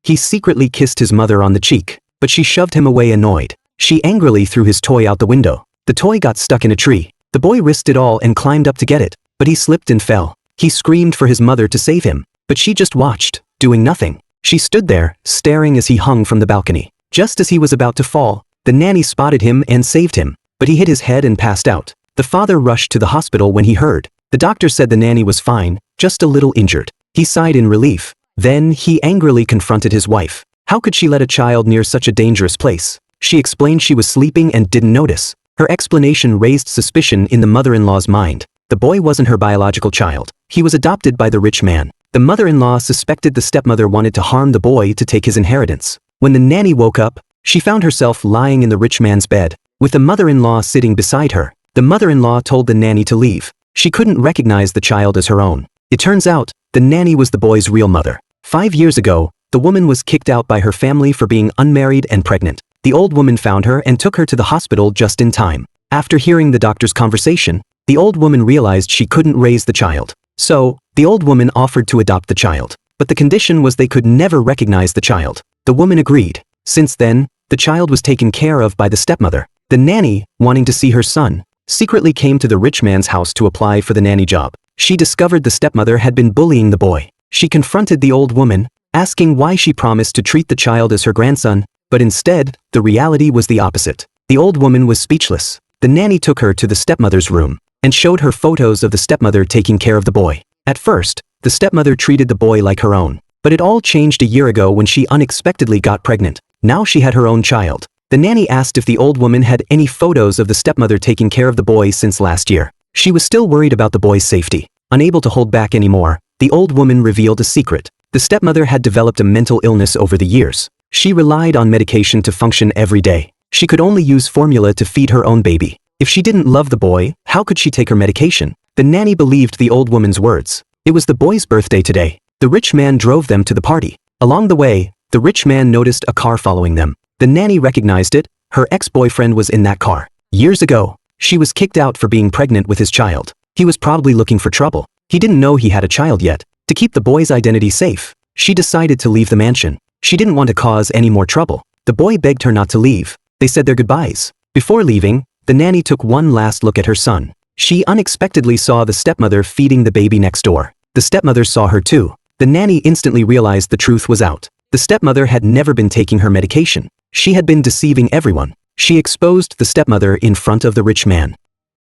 He secretly kissed his mother on the cheek, but she shoved him away annoyed. She angrily threw his toy out the window. The toy got stuck in a tree. The boy risked it all and climbed up to get it, but he slipped and fell. He screamed for his mother to save him, but she just watched, doing nothing. She stood there, staring as he hung from the balcony. Just as he was about to fall, the nanny spotted him and saved him, but he hit his head and passed out. The father rushed to the hospital when he heard. The doctor said the nanny was fine, just a little injured. He sighed in relief. Then he angrily confronted his wife. How could she let a child near such a dangerous place? She explained she was sleeping and didn't notice. Her explanation raised suspicion in the mother-in-law's mind. The boy wasn't her biological child. He was adopted by the rich man. The mother-in-law suspected the stepmother wanted to harm the boy to take his inheritance. When the nanny woke up, she found herself lying in the rich man's bed, with the mother-in-law sitting beside her. The mother-in-law told the nanny to leave. She couldn't recognize the child as her own. It turns out, the nanny was the boy's real mother. 5 years ago, the woman was kicked out by her family for being unmarried and pregnant. The old woman found her and took her to the hospital just in time. After hearing the doctor's conversation, the old woman realized she couldn't raise the child. So, the old woman offered to adopt the child. But the condition was they could never recognize the child. The woman agreed. Since then, the child was taken care of by the stepmother. The nanny, wanting to see her son, secretly came to the rich man's house to apply for the nanny job. She discovered the stepmother had been bullying the boy. She confronted the old woman, asking why she promised to treat the child as her grandson, but instead, the reality was the opposite. The old woman was speechless. The nanny took her to the stepmother's room and showed her photos of the stepmother taking care of the boy. At first, the stepmother treated the boy like her own, but it all changed a year ago when she unexpectedly got pregnant. Now she had her own child. The nanny asked if the old woman had any photos of the stepmother taking care of the boy since last year. She was still worried about the boy's safety. Unable to hold back anymore, the old woman revealed a secret. The stepmother had developed a mental illness over the years. She relied on medication to function every day. She could only use formula to feed her own baby. If she didn't love the boy, how could she take her medication? The nanny believed the old woman's words. It was the boy's birthday today. The rich man drove them to the party. Along the way, the rich man noticed a car following them. The nanny recognized it. Her ex-boyfriend was in that car. Years ago, she was kicked out for being pregnant with his child. He was probably looking for trouble. He didn't know he had a child yet. To keep the boy's identity safe, she decided to leave the mansion. She didn't want to cause any more trouble. The boy begged her not to leave. They said their goodbyes. Before leaving, the nanny took one last look at her son. She unexpectedly saw the stepmother feeding the baby next door. The stepmother saw her too. The nanny instantly realized the truth was out. The stepmother had never been taking her medication. She had been deceiving everyone. She exposed the stepmother in front of the rich man.